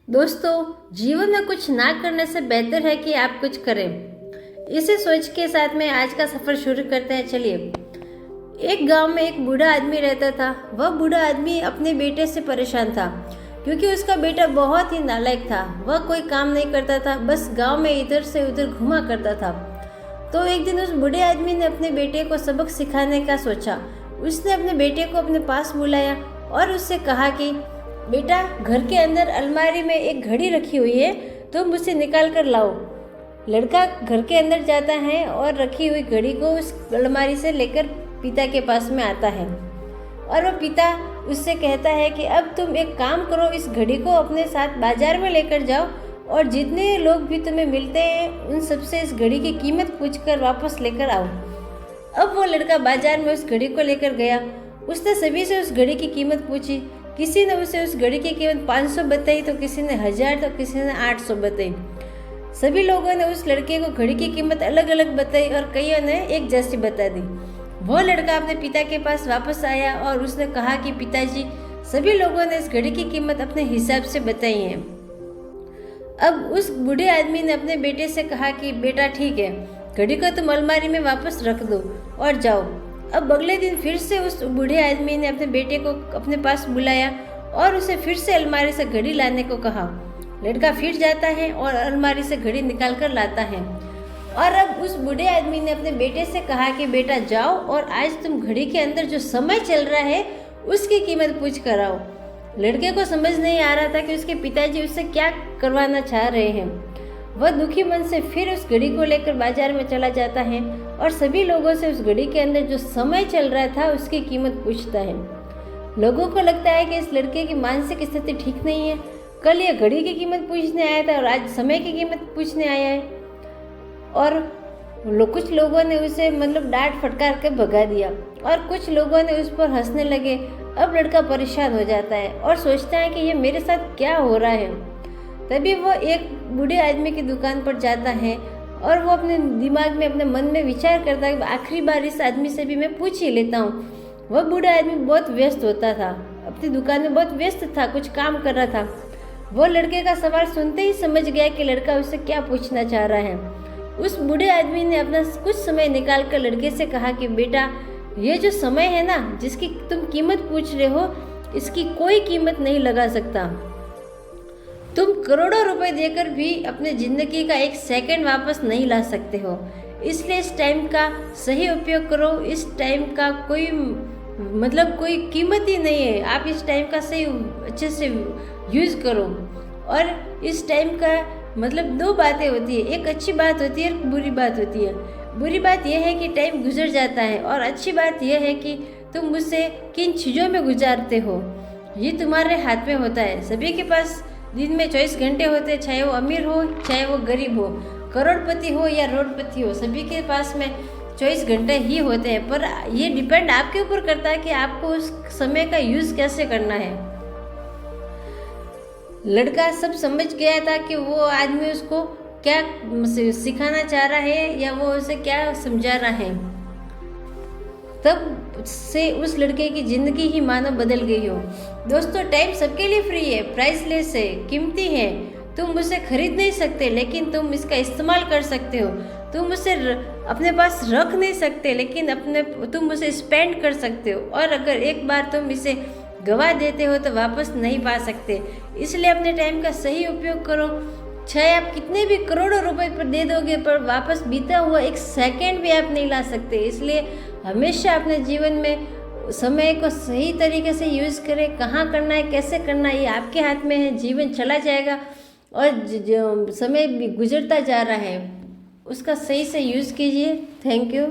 दोस्तों, जीवन में कुछ ना करने से बेहतर है कि आप कुछ करें। इसे सोच के साथ में आज का सफर शुरू करते हैं। चलिए। एक गांव में एक बूढ़ा आदमी रहता था। वह बूढ़ा आदमी अपने बेटे से परेशान था क्योंकि उसका बेटा बहुत ही नालायक था। वह कोई काम नहीं करता था, बस गांव में इधर से उधर घुमा करता था। तो एक दिन उस बूढ़े आदमी ने अपने बेटे को सबक सिखाने का सोचा। उसने अपने बेटे को अपने पास बुलाया और उससे कहा कि बेटा, घर के अंदर अलमारी में एक घड़ी रखी हुई है, तुम उसे निकाल कर लाओ। लड़का घर के अंदर जाता है और रखी हुई घड़ी को उस अलमारी से लेकर पिता के पास में आता है और वह पिता उससे कहता है कि अब तुम एक काम करो, इस घड़ी को अपने साथ बाजार में लेकर जाओ और जितने लोग भी तुम्हें मिलते हैं उन सबसे इस घड़ी की कीमत पूछकर वापस लेकर आओ। अब वो लड़का बाजार में उस घड़ी को लेकर गया। उसने सभी से उस घड़ी की कीमत पूछी। किसी ने उसे उस घड़ी की कीमत 500 बताई, तो किसी ने 1000, तो किसी ने 800 बताई। सभी लोगों ने उस लड़के को घड़ी की कीमत अलग अलग बताई और कईयों ने एक जैसी बता दी। वो लड़का अपने पिता के पास वापस आया और उसने कहा कि पिताजी, सभी लोगों ने इस घड़ी की कीमत अपने हिसाब से बताई है। अब उस बूढ़े आदमी ने अपने बेटे से कहा कि बेटा ठीक है, घड़ी को तुम अलमारी में वापस रख दो और जाओ। अब अगले दिन फिर से उस बूढ़े आदमी ने अपने बेटे को अपने पास बुलाया और उसे फिर से अलमारी से घड़ी लाने को कहा। लड़का फिर जाता है और अलमारी से घड़ी निकाल कर लाता है। और अब उस बूढ़े आदमी ने अपने बेटे से कहा कि बेटा जाओ और आज तुम घड़ी के अंदर जो समय चल रहा है उसकी कीमत पूछ कर आओ। लड़के को समझ नहीं आ रहा था कि उसके पिताजी उससे क्या करवाना चाह रहे हैं। वह दुखी मन से फिर उस घड़ी को लेकर बाजार में चला जाता है और सभी लोगों से उस घड़ी के अंदर जो समय चल रहा था उसकी कीमत पूछता है। लोगों को लगता है कि इस लड़के की मानसिक स्थिति ठीक नहीं है। कल ये घड़ी की कीमत पूछने आया था और आज समय की कीमत पूछने आया है। और कुछ लोगों ने उसे डांट फटकार के भगा दिया और कुछ लोगों ने उस पर हंसने लगे। अब लड़का परेशान हो जाता है और सोचता है कि ये मेरे साथ क्या हो रहा है। तभी वो एक बूढ़े आदमी की दुकान पर जाता है और वो अपने दिमाग में, अपने मन में विचार करता है कि आखिरी बार इस आदमी से भी मैं पूछ ही लेता हूँ। वह बूढ़ा आदमी बहुत व्यस्त होता था, अपनी दुकान में बहुत व्यस्त था, कुछ काम कर रहा था। वो लड़के का सवाल सुनते ही समझ गया कि लड़का उससे क्या पूछना चाह रहा है। उस बूढ़े आदमी ने अपना कुछ समय निकाल कर लड़के से कहा कि बेटा, ये जो समय है ना, जिसकी तुम कीमत पूछ रहे हो, इसकी कोई कीमत नहीं लगा सकता। तुम करोड़ों रुपए देकर भी अपने जिंदगी का एक सेकंड वापस नहीं ला सकते हो। इसलिए इस टाइम का सही उपयोग करो। इस टाइम का कोई कोई कीमत ही नहीं है। आप इस टाइम का सही अच्छे से यूज़ करो। और इस टाइम का दो बातें होती है, एक अच्छी बात होती है, एक बुरी बात होती है। बुरी बात यह है कि टाइम गुजर जाता है और अच्छी बात यह है कि तुम उसे किन चीज़ों में गुजारते हो, ये तुम्हारे हाथ में होता है। सभी के पास दिन में 24 घंटे होते हैं, चाहे वो अमीर हो चाहे वो गरीब हो, करोड़पति हो या रोडपति हो, सभी के पास में 24 घंटे ही होते हैं। पर ये डिपेंड आपके ऊपर करता है कि आपको उस समय का यूज़ कैसे करना है। लड़का सब समझ गया था कि वो आदमी उसको क्या सिखाना चाह रहा है या वो उसे क्या समझा रहा है। तब से उस लड़के की ज़िंदगी ही मानो बदल गई हो। दोस्तों, टाइम सबके लिए फ्री है, प्राइसलेस है, कीमती है। तुम उसे खरीद नहीं सकते, लेकिन तुम इसका इस्तेमाल कर सकते हो। तुम उसे अपने पास रख नहीं सकते, लेकिन तुम उसे स्पेंड कर सकते हो। और अगर एक बार तुम इसे गवा देते हो तो वापस नहीं पा सकते। इसलिए अपने टाइम का सही उपयोग करो। चाहे आप कितने भी करोड़ों रुपए पर दे दोगे, पर वापस बीता हुआ एक सेकंड भी आप नहीं ला सकते। इसलिए हमेशा अपने जीवन में समय को सही तरीके से यूज़ करें। कहाँ करना है, कैसे करना है, ये आपके हाथ में है। जीवन चला जाएगा और जो समय भी गुजरता जा रहा है, उसका सही से यूज़ कीजिए। Thank you.